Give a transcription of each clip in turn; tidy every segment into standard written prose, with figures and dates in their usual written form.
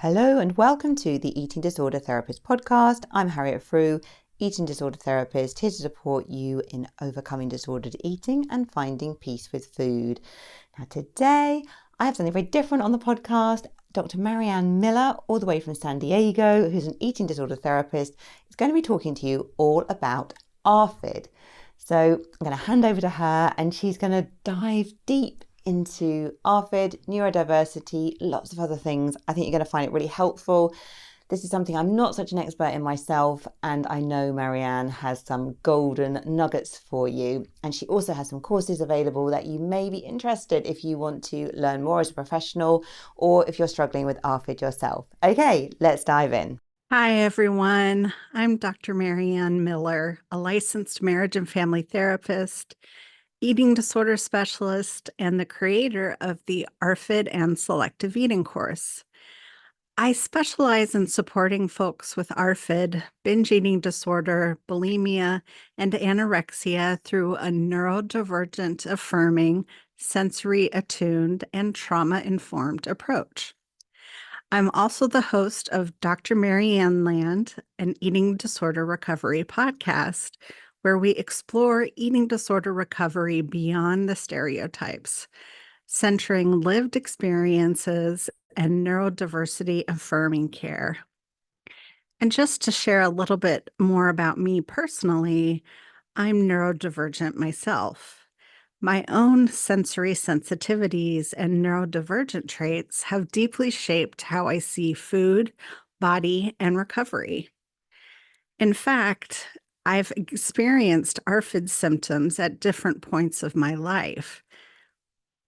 Hello and welcome to the Eating Disorder Therapist podcast. I'm Harriet Frew, eating disorder therapist, here to support you in overcoming disordered eating and finding peace with food. Now today I have something very different on the podcast. Dr. Marianne Miller, all the way from San Diego, who's an eating disorder therapist, is going to be talking to you all about ARFID. So I'm going to hand over to her and she's going to dive deep into ARFID, neurodiversity, lots of other things. I think you're going to find it really helpful. This is something I'm not such an expert in myself, and I know Marianne has some golden nuggets for you. And she also has some courses available that you may be interested if you want to learn more as a professional or if you're struggling with ARFID yourself. Okay, let's dive in. Hi, everyone. I'm Dr. Marianne Miller, a licensed marriage and family therapist, eating disorder specialist, and the creator of the ARFID and selective eating course. I specialize in supporting folks with ARFID, binge eating disorder, bulimia, and anorexia through a neurodivergent, affirming, sensory attuned, and trauma-informed approach. I'm also the host of Dr. Marianne Land, an eating disorder recovery podcast, where we explore eating disorder recovery beyond the stereotypes, centering lived experiences and neurodiversity affirming care. And just to share a little bit more about me personally, I'm neurodivergent myself. My own sensory sensitivities and neurodivergent traits have deeply shaped how I see food, body, and recovery. In fact, I've experienced ARFID symptoms at different points of my life,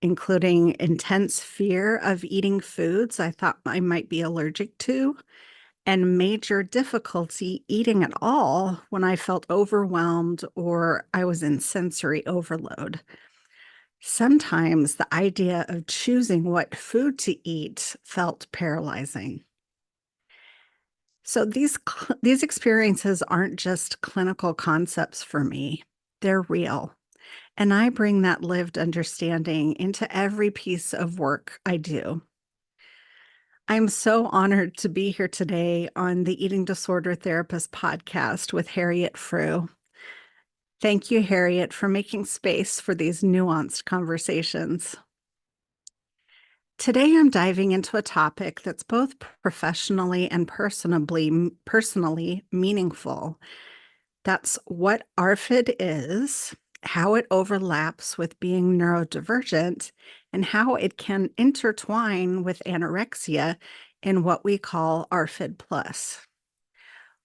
including intense fear of eating foods I thought I might be allergic to, and major difficulty eating at all when I felt overwhelmed or I was in sensory overload. Sometimes the idea of choosing what food to eat felt paralyzing. So these experiences aren't just clinical concepts for me, they're real. And I bring that lived understanding into every piece of work I do. I'm so honored to be here today on the Eating Disorder Therapist podcast with Harriet Frew. Thank you, Harriet, for making space for these nuanced conversations. Today, I'm diving into a topic that's both professionally and personally meaningful. That's what ARFID is, how it overlaps with being neurodivergent, and how it can intertwine with anorexia in what we call ARFID plus.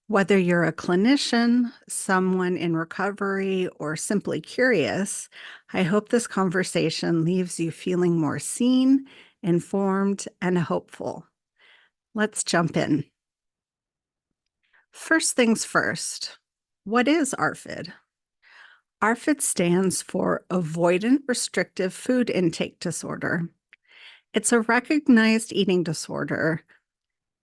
Whether you're a clinician, someone in recovery, or simply curious, I hope this conversation leaves you feeling more seen, informed, and hopeful. Let's jump in. First things first, what is ARFID? ARFID stands for Avoidant Restrictive Food Intake Disorder. It's a recognized eating disorder,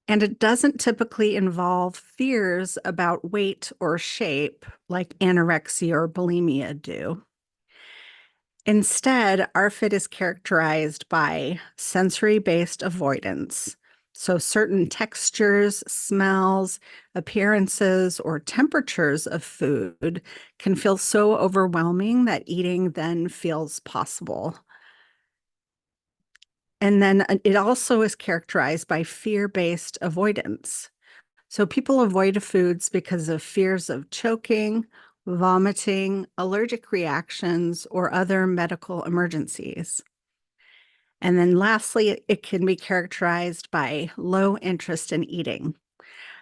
and it doesn't typically involve fears about weight or shape like anorexia or bulimia do. Instead, ARFID is characterized by sensory-based avoidance. So certain textures, smells, appearances, or temperatures of food can feel so overwhelming that eating then feels possible. And then it also is characterized by fear-based avoidance. So people avoid foods because of fears of choking, vomiting, allergic reactions, or other medical emergencies. And then lastly, it can be characterized by low interest in eating.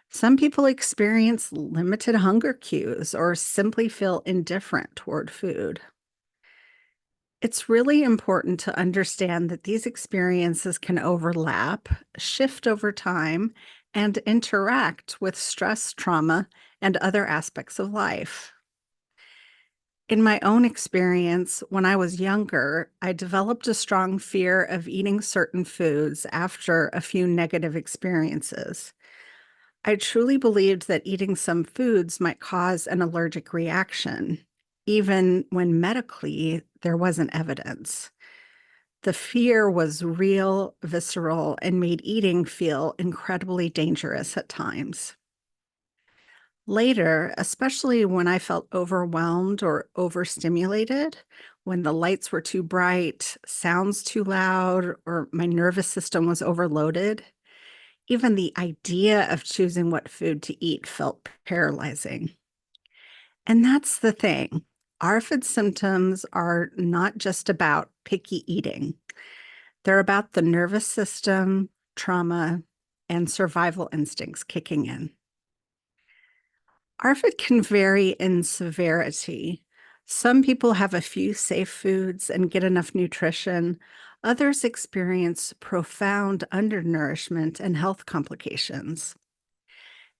Some people experience limited hunger cues or simply feel indifferent toward food. It's really important to understand that these experiences can overlap, shift over time, and interact with stress, trauma, and other aspects of life. In my own experience, when I was younger, I developed a strong fear of eating certain foods after a few negative experiences. I truly believed that eating some foods might cause an allergic reaction, even when medically there wasn't evidence. The fear was real, visceral, and made eating feel incredibly dangerous at times. Later, especially when I felt overwhelmed or overstimulated, when the lights were too bright, sounds too loud, or my nervous system was overloaded, even the idea of choosing what food to eat felt paralyzing. And that's the thing. ARFID symptoms are not just about picky eating. They're about the nervous system, trauma, and survival instincts kicking in. ARFID can vary in severity. Some people have a few safe foods and get enough nutrition. Others experience profound undernourishment and health complications.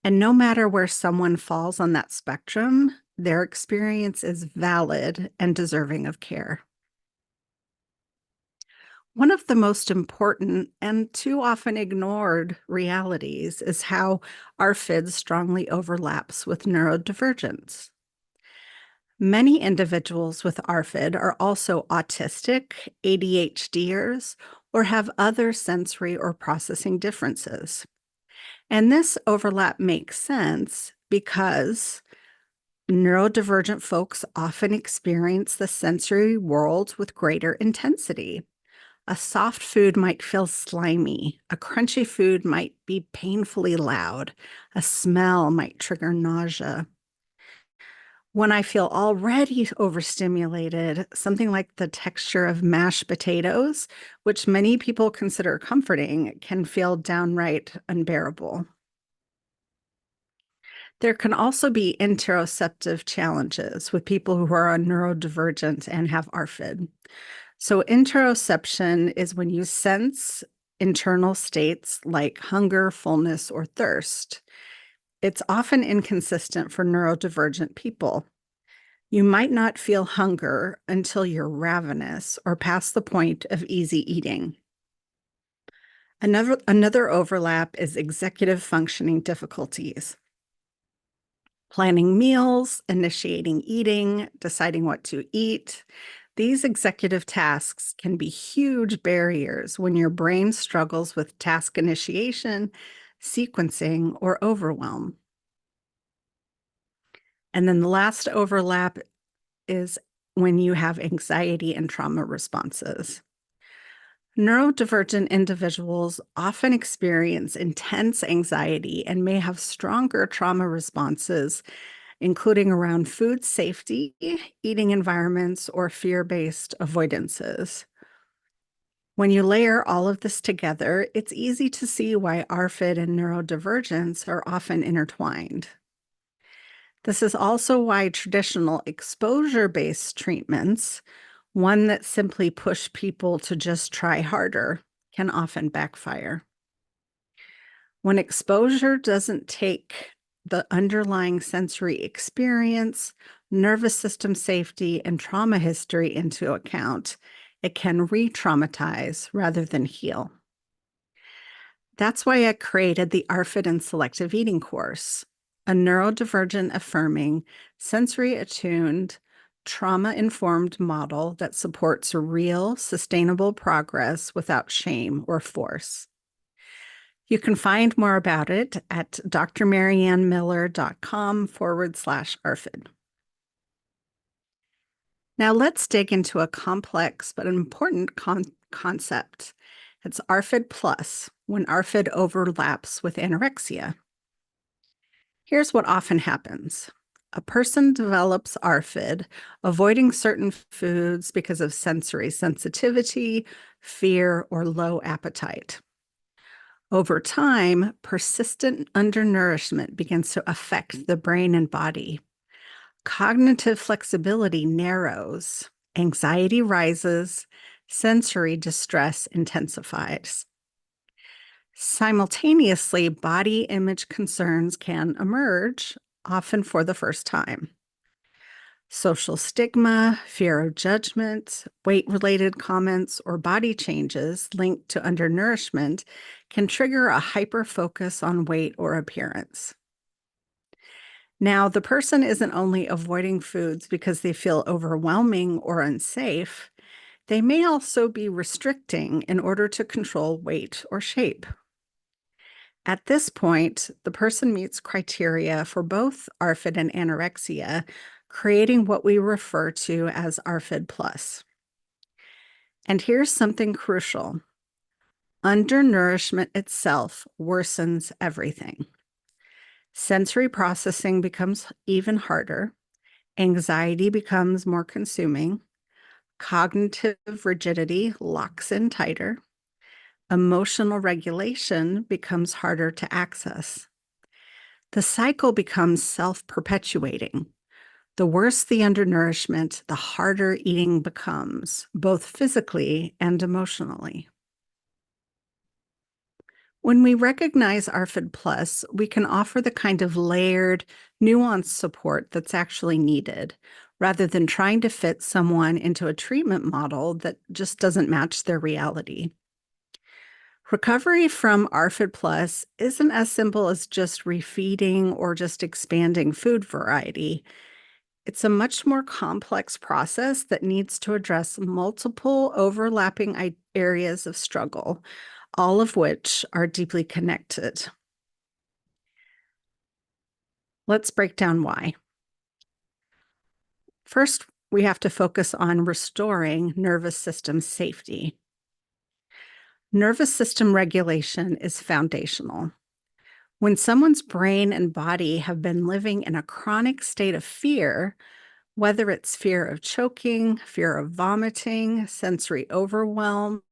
And no matter where someone falls on that spectrum, their experience is valid and deserving of care. One of the most important and too often ignored realities is how ARFID strongly overlaps with neurodivergence. Many individuals with ARFID are also autistic, ADHDers, or have other sensory or processing differences. And this overlap makes sense because neurodivergent folks often experience the sensory world with greater intensity. A soft food might feel slimy. A crunchy food might be painfully loud. A smell might trigger nausea. When I feel already overstimulated, something like the texture of mashed potatoes, which many people consider comforting, can feel downright unbearable. There can also be interoceptive challenges with people who are neurodivergent and have ARFID. So interoception is when you sense internal states like hunger, fullness, or thirst. It's often inconsistent for neurodivergent people. You might not feel hunger until you're ravenous or past the point of easy eating. Another overlap is executive functioning difficulties. Planning meals, initiating eating, deciding what to eat. These executive tasks can be huge barriers when your brain struggles with task initiation, sequencing, or overwhelm. And then the last overlap is when you have anxiety and trauma responses. Neurodivergent individuals often experience intense anxiety and may have stronger trauma responses, including around food safety, eating environments, or fear-based avoidances. When you layer all of this together, it's easy to see why ARFID and neurodivergence are often intertwined. This is also why traditional exposure-based treatments, one that simply push people to just try harder, can often backfire. When exposure doesn't take the underlying sensory experience, nervous system safety, and trauma history into account, it can re-traumatize rather than heal. That's why I created the ARFID and Selective Eating course, a neurodivergent affirming, sensory attuned, trauma-informed model that supports real, sustainable progress without shame or force. You can find more about it at drmariannemiller.com/ARFID. Now let's dig into a complex but important concept. It's ARFID plus, when ARFID overlaps with anorexia. Here's what often happens. A person develops ARFID, avoiding certain foods because of sensory sensitivity, fear, or low appetite. Over time, persistent undernourishment begins to affect the brain and body. Cognitive flexibility narrows, anxiety rises, sensory distress intensifies. Simultaneously, body image concerns can emerge, often for the first time. Social stigma, fear of judgment, weight-related comments, or body changes linked to undernourishment can trigger a hyper-focus on weight or appearance. Now, the person isn't only avoiding foods because they feel overwhelming or unsafe. They may also be restricting in order to control weight or shape. At this point, the person meets criteria for both ARFID and anorexia, creating what we refer to as ARFID plus. And here's something crucial. Undernourishment itself worsens everything. Sensory processing becomes even harder. Anxiety becomes more consuming. Cognitive rigidity locks in tighter. Emotional regulation becomes harder to access. The cycle becomes self-perpetuating. The worse the undernourishment, the harder eating becomes, both physically and emotionally. When we recognize ARFID Plus, we can offer the kind of layered, nuanced support that's actually needed, rather than trying to fit someone into a treatment model that just doesn't match their reality. Recovery from ARFID Plus isn't as simple as just refeeding or just expanding food variety. It's a much more complex process that needs to address multiple overlapping areas of struggle, all of which are deeply connected. Let's break down why. First, we have to focus on restoring nervous system safety. Nervous system regulation is foundational. When someone's brain and body have been living in a chronic state of fear, whether it's fear of choking, fear of vomiting, sensory overwhelm,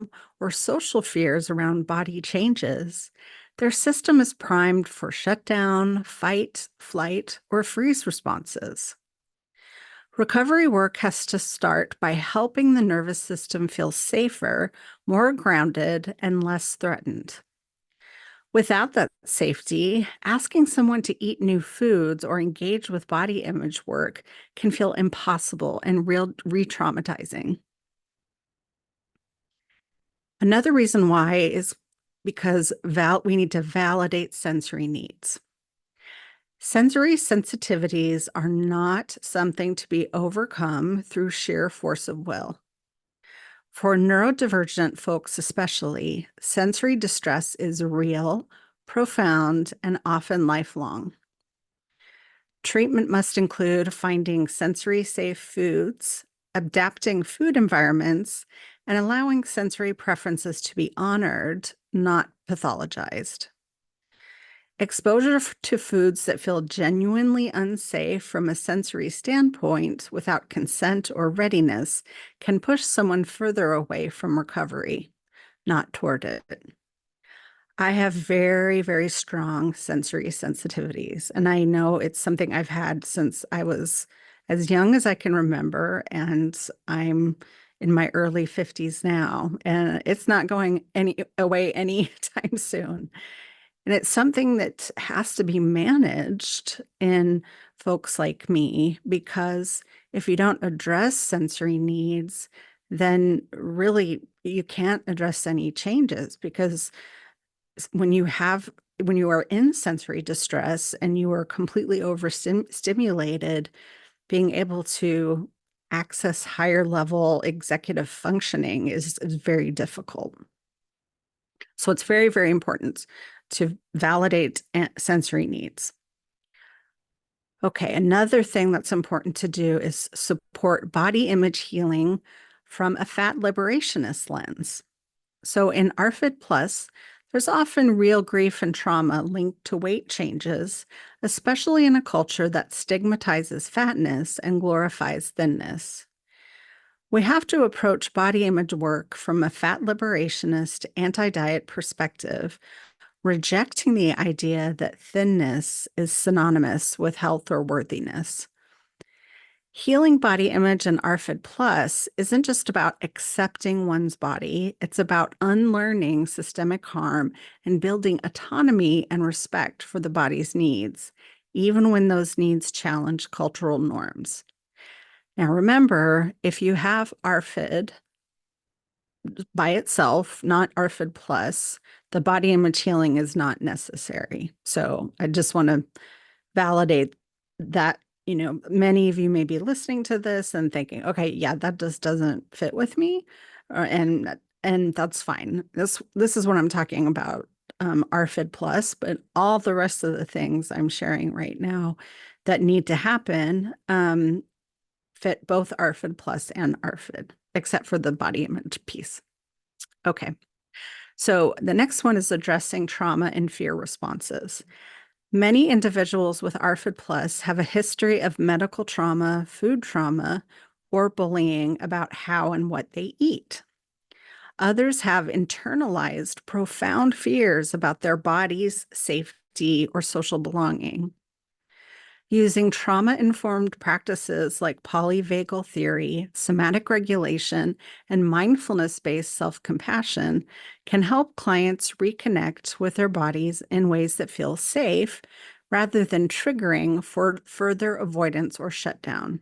or social fears around body changes, their system is primed for shutdown, fight, flight, or freeze responses. Recovery work has to start by helping the nervous system feel safer, more grounded, and less threatened. Without that safety, asking someone to eat new foods or engage with body image work can feel impossible and re-traumatizing. Another reason why is because we need to validate sensory needs. Sensory sensitivities are not something to be overcome through sheer force of will. For neurodivergent folks especially, sensory distress is real, profound, and often lifelong. Treatment must include finding sensory-safe foods, adapting food environments, and allowing sensory preferences to be honored, not pathologized. Exposure to foods that feel genuinely unsafe from a sensory standpoint without consent or readiness can push someone further away from recovery, not toward it. I have very, very strong sensory sensitivities, and I know it's something I've had since I was as young as I can remember, and I'm in my early 50s now, and it's not going away anytime soon. And it's something that has to be managed in folks like me, because if you don't address sensory needs, then really you can't address any changes, because when you are in sensory distress and you are completely overstimulated, being able to access higher level executive functioning is very difficult. So it's very, very important to validate sensory needs. Okay, another thing that's important to do is support body image healing from a fat liberationist lens. So in ARFID Plus, there's often real grief and trauma linked to weight changes, especially in a culture that stigmatizes fatness and glorifies thinness. We have to approach body image work from a fat liberationist, anti-diet perspective, rejecting the idea that thinness is synonymous with health or worthiness. Healing body image and ARFID Plus isn't just about accepting one's body, it's about unlearning systemic harm and building autonomy and respect for the body's needs, even when those needs challenge cultural norms. Now remember, if you have ARFID by itself, not ARFID Plus, the body image healing is not necessary. So I just want to validate that many of you may be listening to this and thinking, okay, yeah, that just doesn't fit with me. And that's fine. This is what I'm talking about, ARFID plus, but all the rest of the things I'm sharing right now that need to happen fit both ARFID plus and ARFID, except for the body image piece. Okay. So the next one is addressing trauma and fear responses. Many individuals with ARFID plus have a history of medical trauma, food trauma, or bullying about how and what they eat. Others have internalized profound fears about their body's safety or social belonging. Using trauma-informed practices like polyvagal theory, somatic regulation, and mindfulness-based self-compassion can help clients reconnect with their bodies in ways that feel safe rather than triggering for further avoidance or shutdown.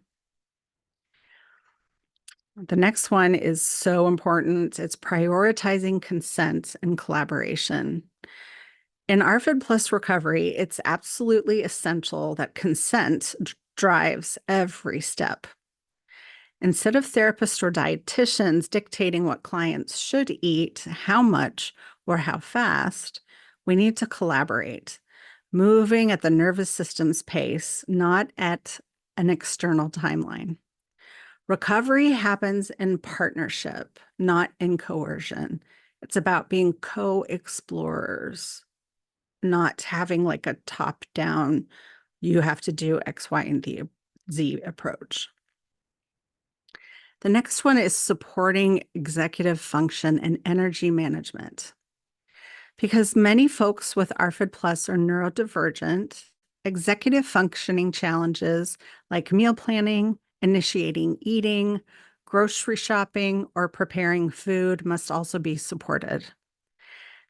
The next one is so important. It's prioritizing consent and collaboration. In ARFID plus recovery, it's absolutely essential that consent drives every step. Instead of therapists or dietitians dictating what clients should eat, how much, or how fast, we need to collaborate, moving at the nervous system's pace, not at an external timeline. Recovery happens in partnership, not in coercion. It's about being co-explorers, not having like a top-down, you have to do X, Y, and Z approach. The next one is supporting executive function and energy management. Because many folks with ARFID plus are neurodivergent, executive functioning challenges like meal planning, initiating eating, grocery shopping, or preparing food must also be supported.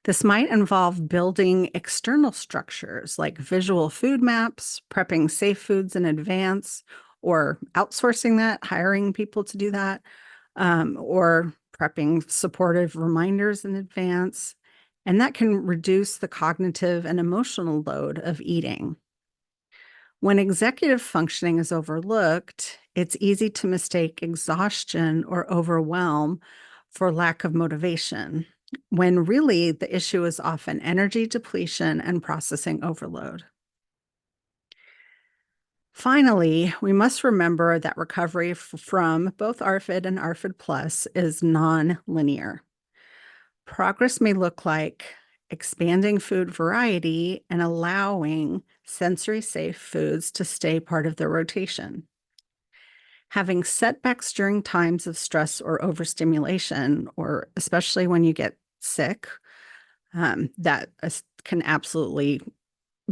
This might involve building external structures like visual food maps, prepping safe foods in advance, or outsourcing that, hiring people to do that, or prepping supportive reminders in advance. And that can reduce the cognitive and emotional load of eating. When executive functioning is overlooked, it's easy to mistake exhaustion or overwhelm for lack of motivation, when really the issue is often energy depletion and processing overload. Finally, we must remember that recovery from both ARFID and ARFID plus is non-linear. Progress may look like expanding food variety and allowing sensory-safe foods to stay part of the rotation. Having setbacks during times of stress or overstimulation, or especially when you get sick, that can absolutely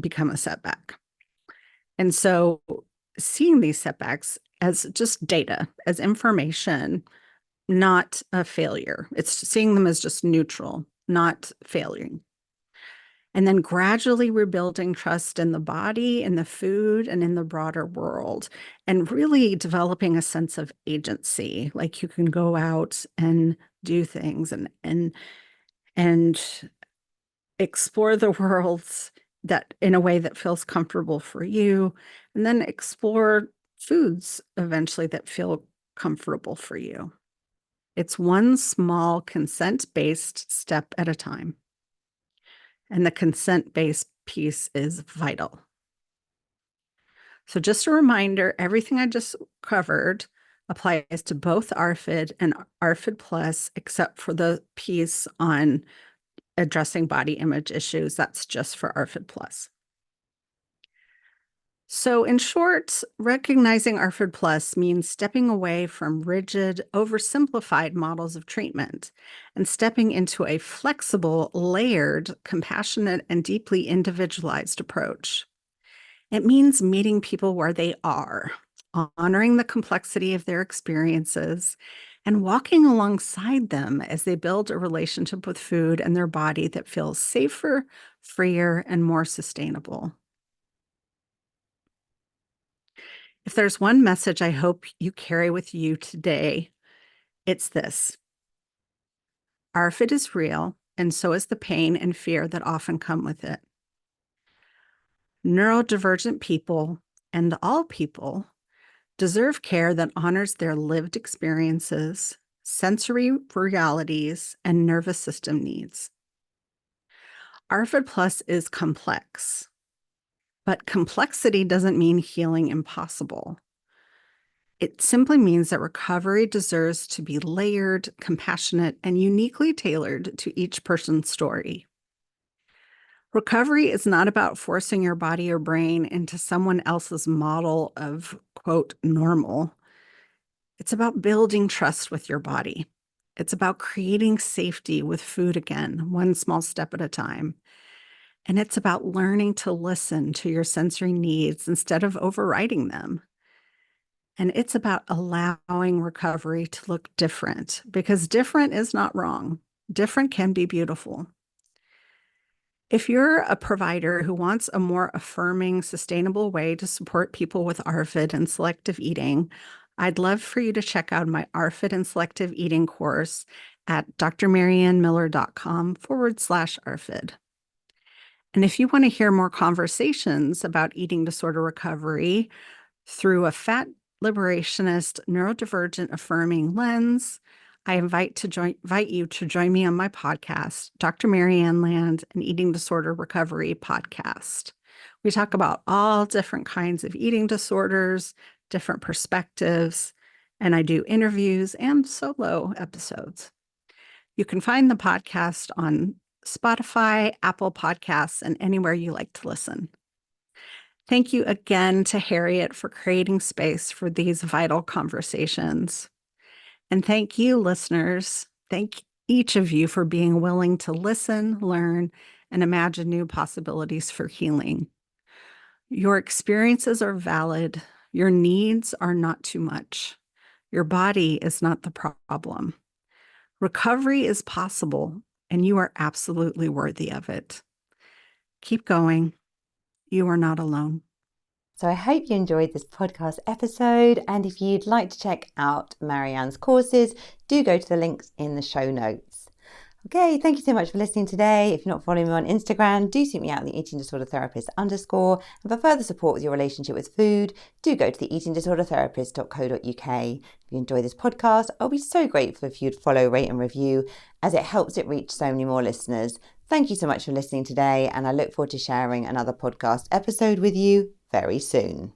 become a setback. And so seeing these setbacks as just data, as information, not a failure. It's seeing them as just neutral, not failing. And then gradually rebuilding trust in the body, in the food, and in the broader world, and really developing a sense of agency. Like you can go out and do things and explore the world that in a way that feels comfortable for you, and then explore foods eventually that feel comfortable for you. It's one small consent-based step at a time. And the consent-based piece is vital. So just a reminder, everything I just covered applies to both ARFID and ARFID plus, except for the piece on addressing body image issues. That's just for ARFID plus. So in short, recognizing ARFID plus means stepping away from rigid, oversimplified models of treatment and stepping into a flexible, layered, compassionate, and deeply individualized approach. It means meeting people where they are, honoring the complexity of their experiences, and walking alongside them as they build a relationship with food and their body that feels safer, freer, and more sustainable. If there's one message I hope you carry with you today, it's this. ARFID is real, and so is the pain and fear that often come with it. Neurodivergent people and all people deserve care that honors their lived experiences, sensory realities, and nervous system needs. ARFID Plus is complex, but complexity doesn't mean healing impossible. It simply means that recovery deserves to be layered, compassionate, and uniquely tailored to each person's story. Recovery is not about forcing your body or brain into someone else's model of, quote, normal. It's about building trust with your body. It's about creating safety with food again, one small step at a time. And it's about learning to listen to your sensory needs instead of overriding them. And it's about allowing recovery to look different, because different is not wrong. Different can be beautiful. If you're a provider who wants a more affirming, sustainable way to support people with ARFID and selective eating, I'd love for you to check out my ARFID and selective eating course at drmariannemiller.com/ARFID. And if you want to hear more conversations about eating disorder recovery through a fat liberationist, neurodivergent affirming lens, I invite you to join me on my podcast, Dr. Marianne Land, an Eating Disorder Recovery podcast. We talk about all different kinds of eating disorders, different perspectives, and I do interviews and solo episodes. You can find the podcast on Spotify, Apple Podcasts, and anywhere you like to listen. Thank you again to Harriet for creating space for these vital conversations. And thank you, listeners. Thank each of you for being willing to listen, learn, and imagine new possibilities for healing. Your experiences are valid. Your needs are not too much. Your body is not the problem. Recovery is possible, and you are absolutely worthy of it. Keep going. You are not alone. So I hope you enjoyed this podcast episode, and if you'd like to check out Marianne's courses, do go to the links in the show notes. Okay, thank you so much for listening today. If you're not following me on Instagram, do seek me out at the Eating Disorder Therapist _. And for further support with your relationship with food, do go to the eatingdisordertherapist.co.uk. If you enjoy this podcast, I'll be so grateful if you'd follow, rate and review, as it helps it reach so many more listeners. Thank you so much for listening today, and I look forward to sharing another podcast episode with you very soon.